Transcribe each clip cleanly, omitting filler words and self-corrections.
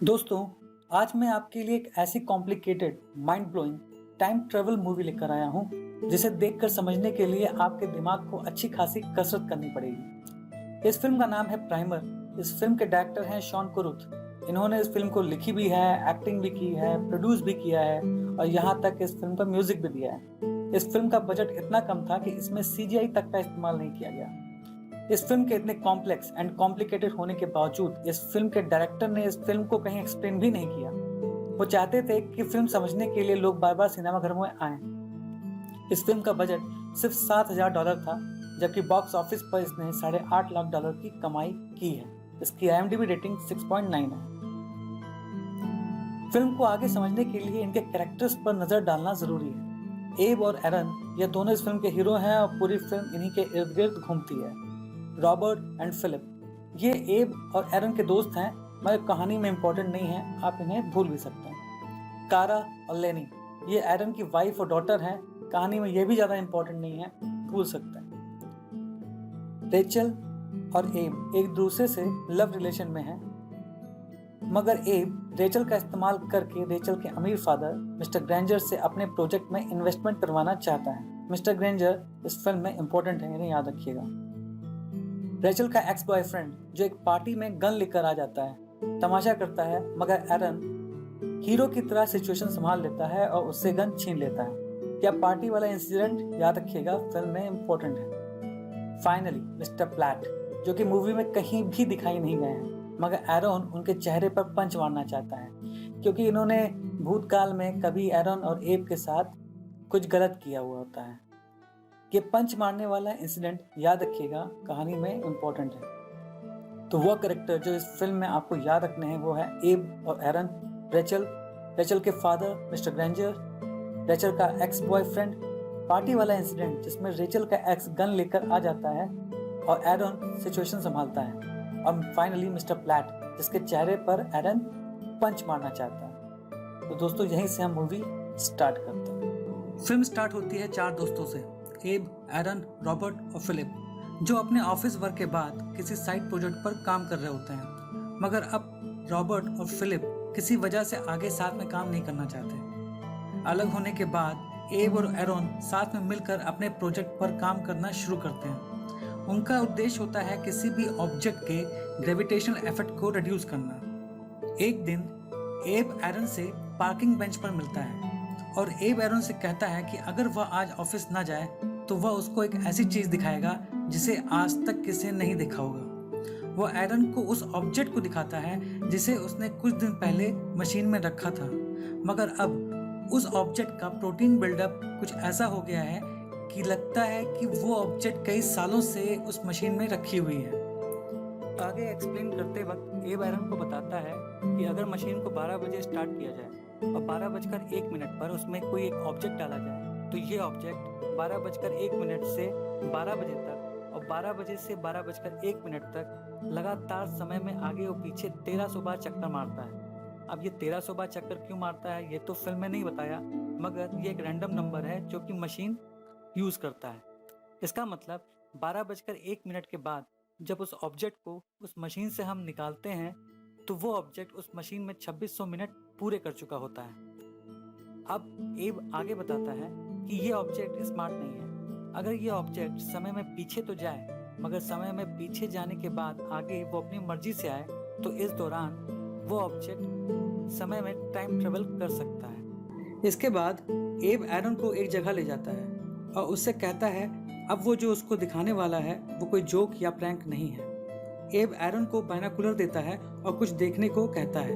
दोस्तों, आज मैं आपके लिए एक ऐसी complicated, mind blowing time travel movie लेकर आया हूँ, जिसे देखकर समझने के लिए आपके दिमाग को अच्छी खासी कसरत करनी पड़ेगी। इस फिल्म का नाम है प्राइमर। इस फिल्म के डायरेक्टर हैं शॉन कुरुथ। इन्होंने इस फिल्म को लिखी भी है, एक्टिंग भी की है, प्रोड्यूस भी किया है और यहाँ तक इस फिल्म का म्यूजिक भी दिया है। इस फिल्म का बजट इतना कम था कि इसमें सीजीआई तक का इस्तेमाल नहीं किया गया। इस फिल्म के इतने कॉम्प्लेक्स एंड कॉम्प्लिकेटेड होने के बावजूद इस फिल्म के डायरेक्टर ने इस फिल्म को कहीं एक्सप्लेन भी नहीं किया। वो चाहते थे कि फिल्म समझने के लिए लोग बार बार सिनेमा घर में आएं। इस फिल्म का बजट सिर्फ $7,000 था, जबकि बॉक्स ऑफिस पर इसने $8.5 लाख की कमाई की है। इसकी IMDb रेटिंग 6.9 है। फिल्म को आगे समझने के लिए इनके कैरेक्टर्स पर नजर डालना जरूरी है। एब और एरन ये दोनों इस फिल्म के हीरो हैं और पूरी फिल्म इन्हीं के इर्द गिर्द घूमती है। रॉबर्ट एंड फिलिप ये एब और एरन के दोस्त हैं, मगर कहानी में इंपॉर्टेंट नहीं है, आप इन्हें भूल भी सकते हैं। कारा और लेनी ये एरन की वाइफ और डॉटर हैं, कहानी में ये भी ज्यादा इंपॉर्टेंट नहीं है, भूल सकते हैं। रेचल और एब एक दूसरे से लव रिलेशन में हैं, मगर एब रेचल का इस्तेमाल करके रेचल के अमीर फादर मिस्टर ग्रेंजर से अपने प्रोजेक्ट में इन्वेस्टमेंट करवाना चाहता है। मिस्टर ग्रेंजर इस फिल्म में इंपॉर्टेंट है, इन्हें याद रखिएगा। रेचल का एक्स बॉयफ्रेंड जो एक पार्टी में गन लेकर आ जाता है, तमाशा करता है, मगर एरन हीरो की तरह सिचुएशन संभाल लेता है और उससे गन छीन लेता है। क्या पार्टी वाला इंसिडेंट याद रखिएगा, फिल्म में इंपॉर्टेंट है। फाइनली मिस्टर प्लैट जो कि मूवी में कहीं भी दिखाई नहीं गए हैं, मगर एरन उनके चेहरे पर पंच मारना चाहता है, क्योंकि इन्होंने भूतकाल में कभी एरन और एब के साथ कुछ गलत किया हुआ होता है। ये पंच मारने वाला इंसिडेंट याद रखिएगा, कहानी में इंपॉर्टेंट है। तो वो कैरेक्टर जो इस फिल्म में आपको याद रखने हैं वो है एब और एरन। रेचल के फादर मिस्टर ग्रेंजर, रेचल का एक्स बॉयफ्रेंड, पार्टी वाला इंसिडेंट जिसमें रेचल का एक्स गन लेकर आ जाता है और एरन सिचुएशन संभालता है, और फाइनली मिस्टर प्लैट जिसके चेहरे पर एरन पंच मारना चाहता है। तो दोस्तों, यहीं से हम मूवी स्टार्ट करते हैं। फिल्म स्टार्ट होती है 4 दोस्तों से, एब, एरन, रॉबर्ट और फिलिप, जो अपने ऑफिस वर्क के बाद किसी साइड प्रोजेक्ट पर काम कर रहे होते हैं। मगर अब रॉबर्ट और फिलिप किसी वजह से आगे साथ में काम नहीं करना चाहते। अलग होने के बाद एब और एरन साथ में मिलकर अपने प्रोजेक्ट पर काम करना शुरू करते हैं। उनका उद्देश्य होता है किसी भी ऑब्जेक्ट के ग्रेविटेशनल इफेक्ट को रिड्यूस करना। एक दिन एब एरन से पार्किंग बेंच पर मिलता है और एब एरन से कहता है कि अगर वह आज ऑफिस ना जाए तो वह उसको एक ऐसी चीज दिखाएगा जिसे आज तक किसी ने नहीं देखा होगा। वह एरन को उस ऑब्जेक्ट को दिखाता है जिसे उसने कुछ दिन पहले मशीन में रखा था, मगर अब उस ऑब्जेक्ट का प्रोटीन बिल्डअप कुछ ऐसा हो गया है कि लगता है कि वो ऑब्जेक्ट कई सालों से उस मशीन में रखी हुई है। आगे एक्सप्लेन करते वक्त एब एरन को बताता है कि अगर मशीन को 12 बजे स्टार्ट किया जाए और 12:01 पर उसमें कोई एक ऑब्जेक्ट डाला जाए, तो ये ऑब्जेक्ट 12:01 से 12 बजे तक और 12 बजे से 12:01 तक लगातार समय में आगे और पीछे 1300 बार चक्कर मारता है। अब ये 1300 बार चक्कर क्यों मारता है ये तो फिल्म में नहीं बताया, मगर ये एक रैंडम नंबर है जो कि मशीन यूज करता है। इसका मतलब 12:01 के बाद जब उस ऑब्जेक्ट को उस मशीन से हम निकालते हैं तो वो ऑब्जेक्ट उस मशीन में 2600 मिनट पूरे कर चुका होता है। अब एब आगे बताता है कि ये ऑब्जेक्ट स्मार्ट नहीं है। अगर ये ऑब्जेक्ट समय में पीछे तो जाए, मगर समय में पीछे जाने के बाद आगे वो अपनी मर्जी से आए, तो इस दौरान वो ऑब्जेक्ट समय में टाइम ट्रेवल कर सकता है। इसके बाद एब एरन को एक जगह ले जाता है और उससे कहता है अब वो जो उसको दिखाने वाला है वो कोई जोक या प्रैंक नहीं है। एब एरन को बाइनोकुलर देता है और कुछ देखने को कहता है।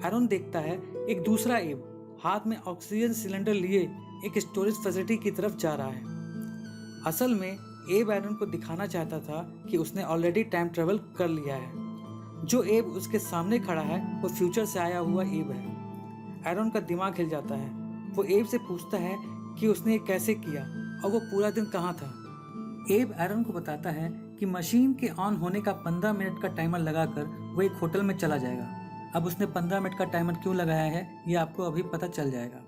एरन देखता है एक दूसरा एब हाथ में ऑक्सीजन सिलेंडर लिए एक स्टोरेज फैसिलिटी की तरफ जा रहा है। असल में एब एरन को दिखाना चाहता था कि उसने ऑलरेडी टाइम ट्रेवल कर लिया है। जो एब उसके सामने खड़ा है वो फ्यूचर से आया हुआ एब है। एरन का दिमाग हिल जाता है। वो एब से पूछता है कि उसने ये कैसे किया और वो पूरा दिन कहाँ था। एब एरन को बताता है कि मशीन के ऑन होने का 15 मिनट का टाइमर लगाकर वो एक होटल में चला जाएगा। अब उसने 15 मिनट का टाइमर क्यों लगाया है ये आपको अभी पता चल जाएगा,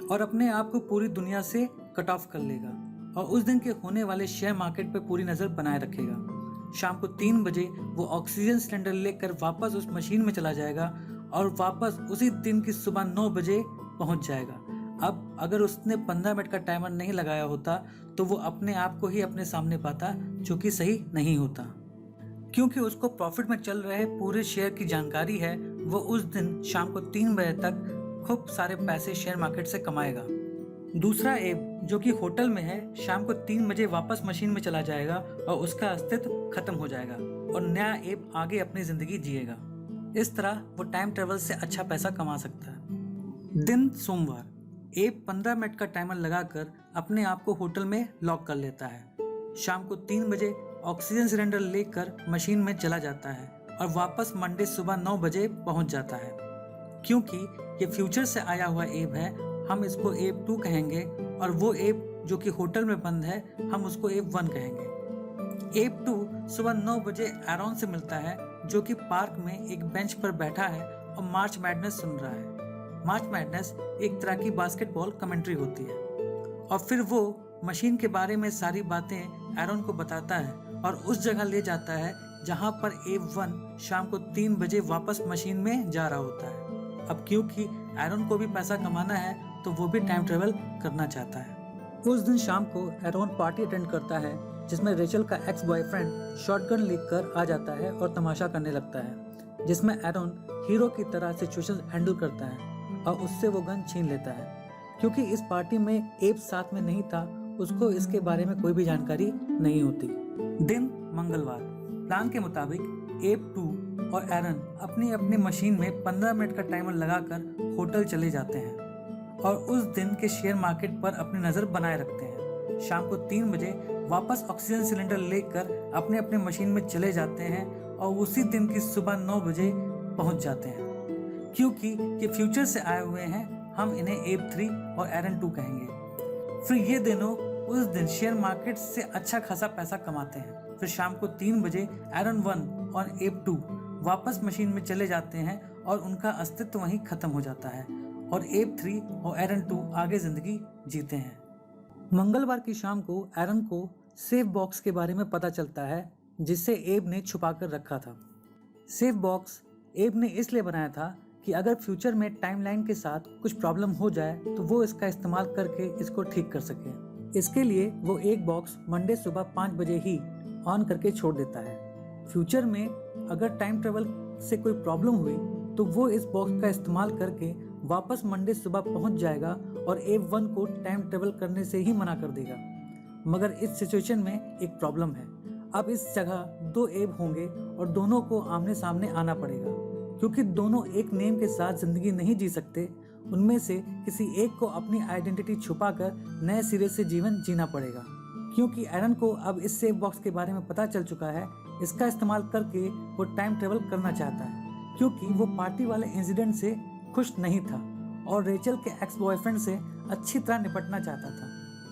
और अपने आप को पूरी दुनिया से कट ऑफ कर लेगा और उस दिन के होने वाले शेयर मार्केट पर पूरी नज़र बनाए रखेगा। शाम को 3 बजे वो ऑक्सीजन सिलेंडर लेकर वापस उस मशीन में चला जाएगा और वापस उसी दिन की सुबह 9 बजे पहुंच जाएगा। अब अगर उसने 15 मिनट का टाइमर नहीं लगाया होता तो वो अपने आप को ही अपने सामने पाता, जो कि सही नहीं होता। क्योंकि उसको प्रॉफिट में चल रहे पूरे शेयर की जानकारी है, वो उस दिन शाम को 3 बजे तक खूब सारे पैसे शेयर मार्केट से कमाएगा। दूसरा एब जो कि होटल में है, शाम को 3 बजे वापस मशीन में चला जाएगा और उसका अस्तित्व खत्म हो जाएगा और नया एब आगे अपनी जिंदगी जिएगा। इस तरह वो टाइम ट्रेवल से अच्छा पैसा कमा सकता है। दिन सोमवार, एब 15 मिनट का टाइमर लगाकर अपने आप को होटल में लॉक कर लेता है। शाम को 3 बजे ऑक्सीजन सिलेंडर लेकर मशीन में चला जाता है और वापस मंडे सुबह 9 बजे पहुंच जाता है। क्योंकि ये फ्यूचर से आया हुआ एब है, हम इसको एब 2 कहेंगे और वो एब जो कि होटल में बंद है, हम उसको एब 1 कहेंगे। एब 2 सुबह 9 बजे एरॉन से मिलता है, जो कि पार्क में एक बेंच पर बैठा है और मार्च मैडनेस सुन रहा है। मार्च मैडनेस एक तरह की बास्केटबॉल कमेंट्री होती है। और फिर वो मशीन के बारे में सारी बातें एरॉन को बताता है और उस जगह ले जाता है जहां पर एब 1 शाम को 3 बजे वापस मशीन में जा रहा होता है। अब क्योंकि एरॉन को भी पैसा कमाना है तो वो भी टाइम ट्रेवल करना चाहता है। उस दिन शाम को एरॉन पार्टी अटेंड करता है, जिसमें रेचल का एक्स बॉयफ्रेंड शॉटगन लेकर आ जाता है और तमाशा करने लगता है, जिसमें एरॉन हीरो की तरह सिचुएशन हैंडल करता है और उससे वो गन छीन लेता है। क्योंकि इस पार्टी में एब साथ में नहीं था, उसको इसके बारे में कोई भी जानकारी नहीं होती। दिन मंगलवार, प्लान के मुताबिक एब 2 और एरन अपनी अपनी मशीन में 15 मिनट का टाइमर लगाकर होटल चले जाते हैं और उस दिन के शेयर मार्केट पर अपनी नज़र बनाए रखते हैं। शाम को 3 बजे वापस ऑक्सीजन सिलेंडर लेकर अपने अपने मशीन में चले जाते हैं और उसी दिन की सुबह 9 बजे पहुंच जाते हैं। क्योंकि ये फ्यूचर से आए हुए हैं, हम इन्हें एब 3 और एरन 2 कहेंगे। फिर ये दोनों उस दिन शेयर मार्केट से अच्छा खासा पैसा कमाते हैं। फिर शाम को 3 बजे एरन 1 और एब 2 वापस मशीन में चले जाते हैं और उनका अस्तित्व वहीं खत्म हो जाता है और एब 3 और एरन 2 आगे जिंदगी जीते हैं। मंगलवार की शाम को एरन को सेफ बॉक्स के बारे में पता चलता है, जिसे एब ने छुपा कर रखा था। सेफ बॉक्स एब ने इसलिए बनाया था कि अगर फ्यूचर में टाइमलाइन के साथ कुछ प्रॉब्लम हो जाए तो वो इसका इस्तेमाल करके इसको ठीक कर सके। इसके लिए वो एक बॉक्स मंडे सुबह 5 बजे ही ऑन करके छोड़ देता है। फ्यूचर में अगर टाइम ट्रेवल से कोई प्रॉब्लम हुई तो वो इस बॉक्स का इस्तेमाल करके वापस मंडे सुबह पहुंच जाएगा और एब 1 को टाइम ट्रेवल करने से ही मना कर देगा। मगर इस सिचुएशन में एक प्रॉब्लम है। अब इस जगह 2 एब होंगे और दोनों को आमने सामने आना पड़ेगा। क्योंकि दोनों एक नेम के साथ जिंदगी नहीं जी सकते, उनमें से किसी एक को अपनी आइडेंटिटी छुपाकर नए सिरे से जीवन जीना पड़ेगा। क्योंकि एरन को अब इस सेफ बॉक्स के बारे में पता चल चुका है, इसका इस्तेमाल करके वो टाइम ट्रेवल करना चाहता है। क्योंकि वो पार्टी वाले इंसिडेंट से खुश नहीं था और रेचल के एक्स बॉयफ्रेंड से अच्छी तरह निपटना चाहता था,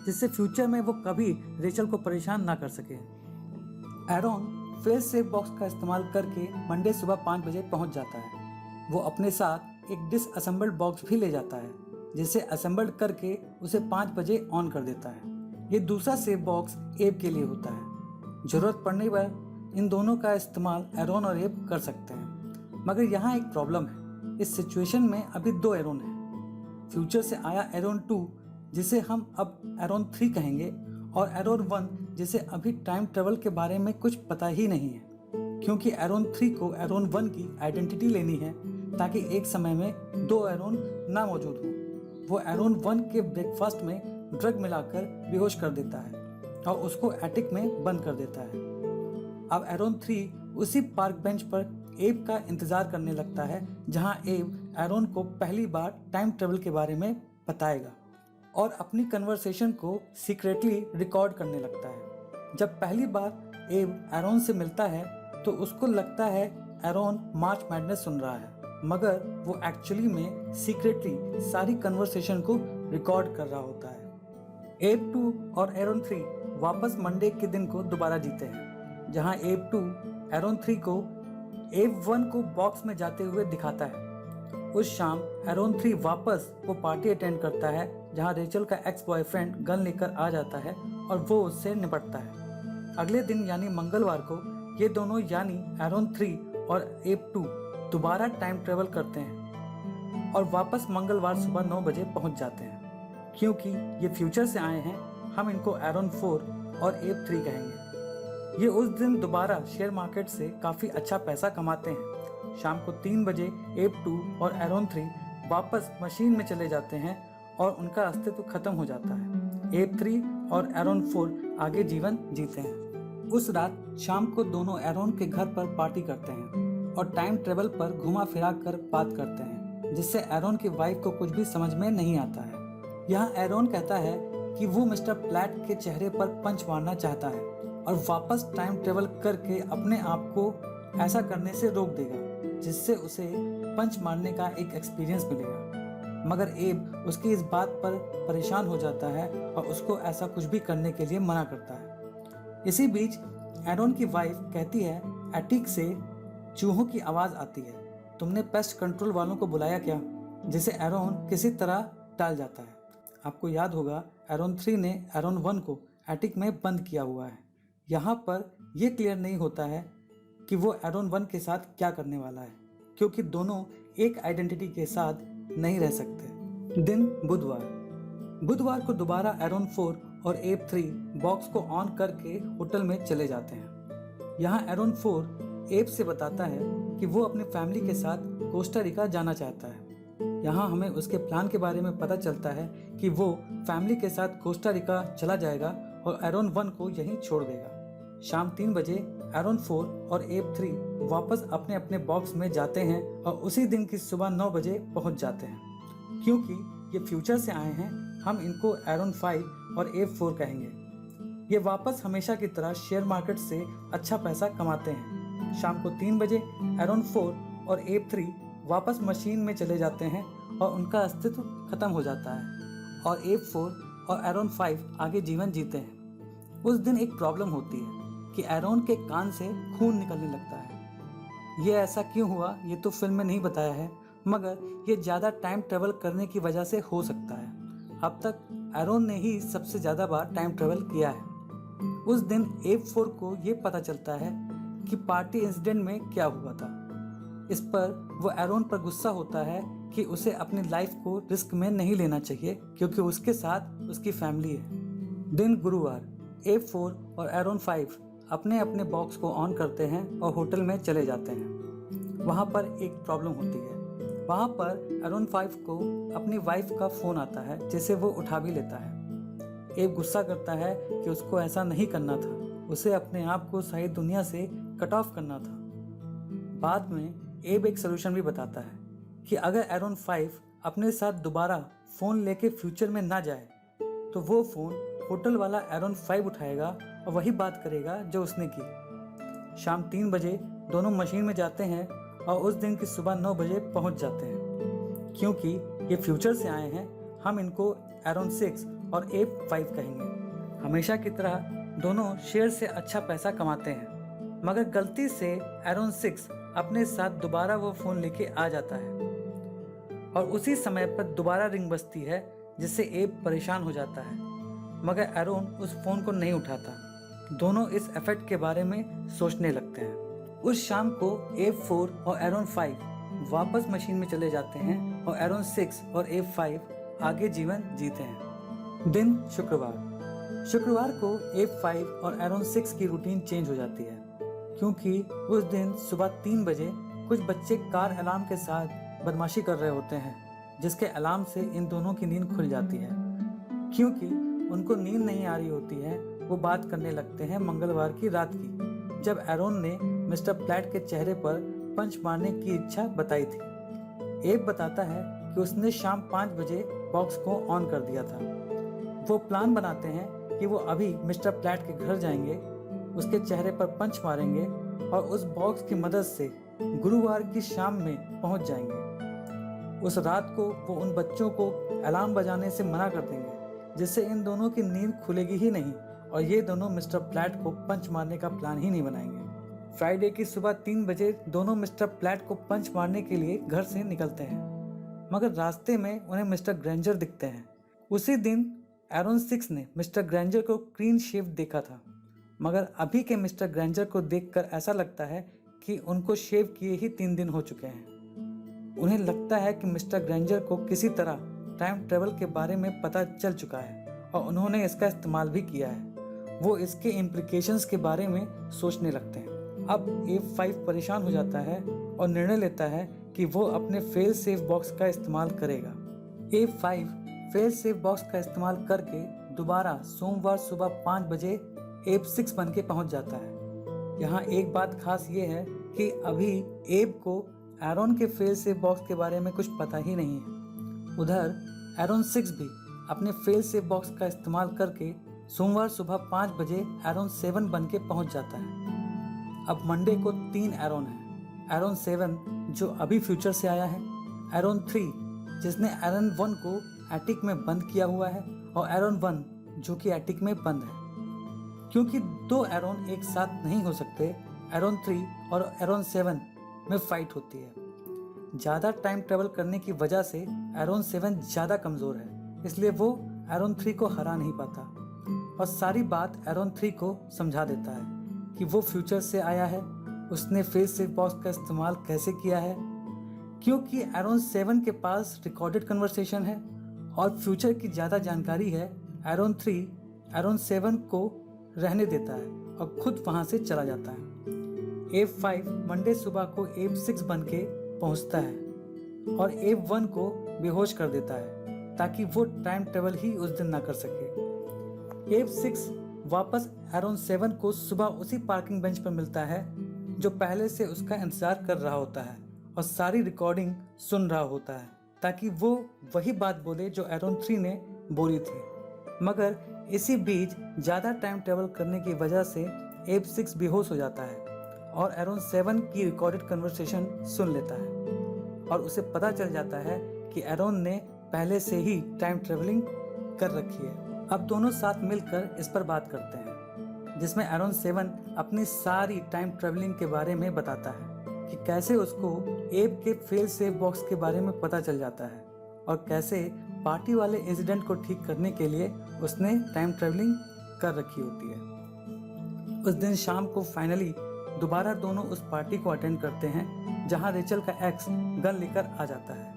जिससे फ्यूचर में वो कभी रेचल को परेशान ना कर सके। एरॉन फिर सेफ बॉक्स का इस्तेमाल करके मंडे सुबह 5 बजे पहुंच जाता है। वो अपने साथ एक डिसअसेंबल्ड बॉक्स भी ले जाता है, जिसे असेंबल्ड करके उसे 5 बजे ऑन कर देता है। ये दूसरा सेफ बॉक्स एब के लिए होता है। जरूरत पड़ने पर इन दोनों का इस्तेमाल एरॉन और एब कर सकते हैं। मगर यहाँ एक प्रॉब्लम है। इस सिचुएशन में अभी 2 एरॉन हैं। फ्यूचर से आया एरॉन 2, जिसे हम अब एरॉन 3 कहेंगे, और एरॉन 1, जिसे अभी टाइम ट्रेवल के बारे में कुछ पता ही नहीं है। क्योंकि एरॉन 3 को एरॉन 1 की आइडेंटिटी लेनी है, ताकि एक समय में 2 एरॉन ना मौजूद हों। वो एरॉन 1 के ब्रेकफास्ट में ड्रग मिलाकर बेहोश कर देता है और उसको एटिक में बंद कर देता है। अब एरॉन 3 उसी पार्क बेंच पर एब का इंतजार करने लगता है, जहां एब एरॉन को पहली बार टाइम ट्रेवल के बारे में बताएगा और अपनी कन्वर्सेशन को सीक्रेटली रिकॉर्ड करने लगता है। जब पहली बार एब एरॉन से मिलता है तो उसको लगता है एरॉन मार्च मैडनेस सुन रहा है, मगर वो एक्चुअली में सीक्रेटली सारी कन्वर्सेशन को रिकॉर्ड कर रहा होता है। एब 2 और एरॉन 3 वापस मंडे के दिन को दोबारा जीते हैं, जहां एब 2 एरॉन 3 को एब 1 को बॉक्स में जाते हुए दिखाता है। उस शाम एरॉन 3 वापस वो पार्टी अटेंड करता है, जहां रेचल का एक्स बॉयफ्रेंड गन लेकर आ जाता है और वो उससे निपटता है। अगले दिन यानी मंगलवार को ये दोनों यानी एरॉन 3 और एब 2 दोबारा टाइम ट्रेवल करते हैं और वापस मंगलवार सुबह 9 बजे पहुंच जाते हैं। क्योंकि ये फ्यूचर से आए हैं, हम इनको एरन 4 और एब 3 कहेंगे। ये उस दिन दोबारा शेयर मार्केट से काफ़ी अच्छा पैसा कमाते हैं। शाम को 3 बजे एब 2 और एरन 3 वापस मशीन में चले जाते हैं और उनका अस्तित्व खत्म हो जाता है। एब 3 और एरन 4 आगे जीवन जीते हैं। उस रात शाम को दोनों एरन के घर पर पार्टी करते हैं और टाइम ट्रेवल पर घुमा फिरा कर बात करते हैं, जिससे एरन की वाइफ को कुछ भी समझ में नहीं आता है। यहाँ एरन कहता है कि वो मिस्टर प्लैट के चेहरे पर पंच मारना चाहता है और वापस टाइम ट्रेवल करके अपने आप को ऐसा करने से रोक देगा, जिससे उसे पंच मारने का एक एक्सपीरियंस मिलेगा। मगर एब उसकी इस बात पर परेशान हो जाता है और उसको ऐसा कुछ भी करने के लिए मना करता है। इसी बीच एरन की वाइफ कहती है एटिक से चूहों की आवाज़ आती है, तुमने पेस्ट कंट्रोल वालों को बुलाया क्या? जिसे एरन किसी तरह टाल जाता है। आपको याद होगा एरन 3 ने एरन 1 को एटिक में बंद किया हुआ है। यहाँ पर यह क्लियर नहीं होता है कि वो एरन 1 के साथ क्या करने वाला है, क्योंकि दोनों एक आइडेंटिटी के साथ नहीं रह सकते। दिन बुधवार को दोबारा एरन 4 और एब 3 बॉक्स को ऑन करके होटल में चले जाते हैं। यहाँ एरन 4 एब से बताता है कि वो अपनी फैमिली के साथ कोस्टा रिका जाना चाहता है। यहाँ हमें उसके प्लान के बारे में पता चलता है कि वो फैमिली के साथ कोस्टा रिका चला जाएगा और एरन 1 को यहीं छोड़ देगा। शाम 3 बजे एरन 4 और एब 3 वापस अपने अपने बॉक्स में जाते हैं और उसी दिन की सुबह 9 बजे पहुंच जाते हैं। क्योंकि ये फ्यूचर से आए हैं, हम इनको एरन 5 और एब 4 कहेंगे। ये वापस हमेशा की तरह शेयर मार्केट से अच्छा पैसा कमाते हैं। शाम को 3 बजे एरन 4 और एब 3 वापस मशीन में चले जाते हैं और उनका अस्तित्व खत्म हो जाता है और एब 4 और एरन 5 आगे जीवन जीते हैं। उस दिन एक प्रॉब्लम होती है कि एरन के कान से खून निकलने लगता है। ये ऐसा क्यों हुआ ये तो फिल्म में नहीं बताया है, मगर ये ज़्यादा टाइम ट्रेवल करने की वजह से हो सकता है। अब तक एरन ने ही सबसे ज़्यादा बार टाइम ट्रेवल किया है। उस दिन एब 4 को ये पता चलता है कि पार्टी इंसिडेंट में क्या हुआ था। इस पर वो एरन पर गुस्सा होता है कि उसे अपनी लाइफ को रिस्क में नहीं लेना चाहिए, क्योंकि उसके साथ उसकी फैमिली है। दिन गुरुवार, एब 4 और एरन 5 अपने अपने बॉक्स को ऑन करते हैं और होटल में चले जाते हैं। वहाँ पर एक प्रॉब्लम होती है। वहाँ पर एरन 5 को अपनी वाइफ का फ़ोन आता है, जिसे वो उठा भी लेता है। एब गुस्सा करता है कि उसको ऐसा नहीं करना था, उसे अपने आप को सारी दुनिया से कट ऑफ करना था। बाद में एब एक सोल्यूशन भी बताता है कि अगर एरन 5 अपने साथ दोबारा फ़ोन लेके फ्यूचर में ना जाए तो वो फ़ोन होटल वाला एरन 5 उठाएगा और वही बात करेगा जो उसने की। शाम 3 बजे दोनों मशीन में जाते हैं और उस दिन की सुबह 9 बजे पहुंच जाते हैं। क्योंकि ये फ्यूचर से आए हैं, हम इनको एरन 6 और एब 5 कहेंगे। हमेशा की तरह दोनों शेयर से अच्छा पैसा कमाते हैं, मगर गलती से एरन 6 अपने साथ दोबारा वो फ़ोन लेके आ जाता है और उसी समय पर दोबारा रिंग बजती है, जिससे एब परेशान हो जाता है, मगर एरन उस फ़ोन को नहीं उठाता। दोनों इस इफेक्ट के बारे में सोचने लगते हैं। उस शाम को एब 4 और एरन 5 वापस मशीन में चले जाते हैं और एरन 6 और एब 5 आगे जीवन जीते हैं। दिन शुक्रवार को एब 5 और एरन 6 की रूटीन चेंज हो जाती है, क्योंकि उस दिन सुबह 3 बजे कुछ बच्चे कार अलार्म के साथ बदमाशी कर रहे होते हैं, जिसके अलार्म से इन दोनों की नींद खुल जाती है। क्योंकि उनको नींद नहीं आ रही होती है, वो बात करने लगते हैं मंगलवार की रात की, जब एरन ने मिस्टर प्लैट के चेहरे पर पंच मारने की इच्छा बताई थी। एब बताता है कि उसने शाम 5 बजे बॉक्स को ऑन कर दिया था। वो प्लान बनाते हैं कि वो अभी मिस्टर प्लैट के घर जाएंगे, उसके चेहरे पर पंच मारेंगे और उस बॉक्स की मदद से गुरुवार की शाम में पहुंच जाएंगे। उस रात को वो उन बच्चों को अलार्म बजाने से मना कर देंगे, जिससे इन दोनों की नींद खुलेगी ही नहीं और ये दोनों मिस्टर प्लैट को पंच मारने का प्लान ही नहीं बनाएंगे। फ्राइडे की सुबह 3 बजे दोनों मिस्टर प्लैट को पंच मारने के लिए घर से निकलते हैं, मगर रास्ते में उन्हें मिस्टर ग्रेंजर दिखते हैं। उसी दिन एरन 6 ने मिस्टर ग्रेंजर को क्लीन शेव देखा था, मगर अभी के मिस्टर ग्रेंजर को देखकर ऐसा लगता है कि उनको शेव किए ही 3 दिन हो चुके हैं। उन्हें लगता है कि मिस्टर ग्रेंजर को किसी तरह टाइम ट्रेवल के बारे में पता चल चुका है और उन्होंने इसका इस्तेमाल भी किया है। वो इसके इम्प्लिकेशंस के बारे में सोचने लगते हैं। अब A5 परेशान हो जाता है और निर्णय लेता है कि वो अपने फेल सेफ बॉक्स का इस्तेमाल करेगा। A5 फेल सेफ बॉक्स का इस्तेमाल करके दोबारा सोमवार सुबह 5 बजे A6 बन के पहुंच जाता है। यहाँ एक बात खास ये है कि अभी एब को एरोन के फेल सेफ बॉक्स के बारे में कुछ पता ही नहीं है। उधर एरोन 6 भी अपने फेल सेफ बॉक्स का इस्तेमाल करके सोमवार सुबह 5 बजे एरोन 7 बन के पहुंच जाता है। अब मंडे को 3 एरोन है। एरोन 7 जो अभी फ्यूचर से आया है, एरोन 3 जिसने एरोन 1 को एटिक में बंद किया हुआ है और एरोन 1 जो कि एटिक में बंद है। क्योंकि 2 एरोन एक साथ नहीं हो सकते, एरोन 3 और एरोन 7 में फाइट होती है। ज़्यादा टाइम ट्रेवल करने की वजह से एरोन 7 ज़्यादा कमज़ोर है, इसलिए वो एरोन 3 को हरा नहीं पाता और सारी बात एरोन 3 को समझा देता है कि वो फ्यूचर से आया है, उसने फेल सेफ बॉक्स का इस्तेमाल कैसे किया है। क्योंकि एरोन 7 के पास रिकॉर्डेड कन्वर्सेशन है और फ्यूचर की ज़्यादा जानकारी है, एरोन 3 एरोन 7 को रहने देता है और खुद वहाँ से चला जाता है। A5 मंडे सुबह को A6 बन के पहुँचता है और A1 को बेहोश कर देता है ताकि वो टाइम ट्रेवल ही उस दिन ना कर सके। A6 वापस एरोन 7 को सुबह उसी पार्किंग बेंच पर मिलता है जो पहले से उसका इंतजार कर रहा होता है और सारी रिकॉर्डिंग सुन रहा होता है ताकि वो वही बात बोले जो एरोन 3 ने बोली थी। मगर इसी बीच ज़्यादा टाइम ट्रेवल करने की वजह से A6 बेहोश हो जाता है और एरोन 7 की रिकॉर्डेड कन्वर्सेशन सुन लेता है और उसे पता चल जाता है कि एरोन ने पहले से ही टाइम ट्रेवलिंग कर रखी है। अब दोनों साथ मिलकर इस पर बात करते हैं जिसमें एरोन 7 अपनी सारी टाइम ट्रेवलिंग के बारे में बताता है कि कैसे उसको एब के फेल सेफ बॉक्स के बारे में पता चल जाता है और कैसे पार्टी वाले इंसिडेंट को ठीक करने के लिए उसने टाइम ट्रेवलिंग कर रखी होती है। उस दिन शाम को फाइनली दोबारा दोनों उस पार्टी को अटेंड करते हैं जहां रेचल का एक्स गन लेकर आ जाता है।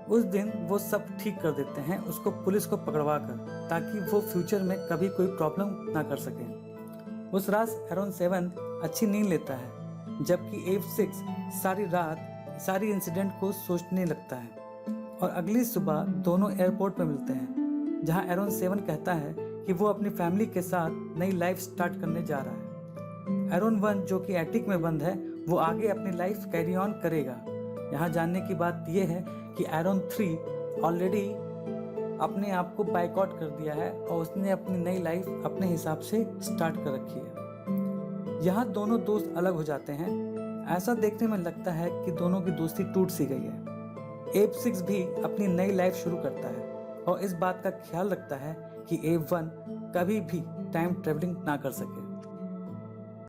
उस दिन वो सब ठीक कर देते हैं उसको पुलिस को पकड़वा कर ताकि वो फ्यूचर में कभी कोई प्रॉब्लम ना कर सके। उस रात एरोन 7 अच्छी नींद लेता है जबकि A6 सारी रात सारी इंसिडेंट को सोचने लगता है और अगली सुबह दोनों एयरपोर्ट पर मिलते हैं जहां एरोन 7 कहता है कि वो अपनी फैमिली के साथ नई लाइफ स्टार्ट करने जा रहा है। एरोन 1 जो कि एटिक में बंद है वो आगे अपनी लाइफ कैरी ऑन करेगा। यहाँ जानने की बात यह है कि एरोन 3 ऑलरेडी अपने आप को बाइकआउट कर दिया है और उसने अपनी नई लाइफ अपने हिसाब से स्टार्ट कर रखी है। यहाँ दोनों दोस्त अलग हो जाते हैं। ऐसा देखने में लगता है कि दोनों की दोस्ती टूट सी गई है। A6 भी अपनी नई लाइफ शुरू करता है और इस बात का ख्याल रखता है कि A1 कभी भी टाइम ट्रेवलिंग ना कर सके।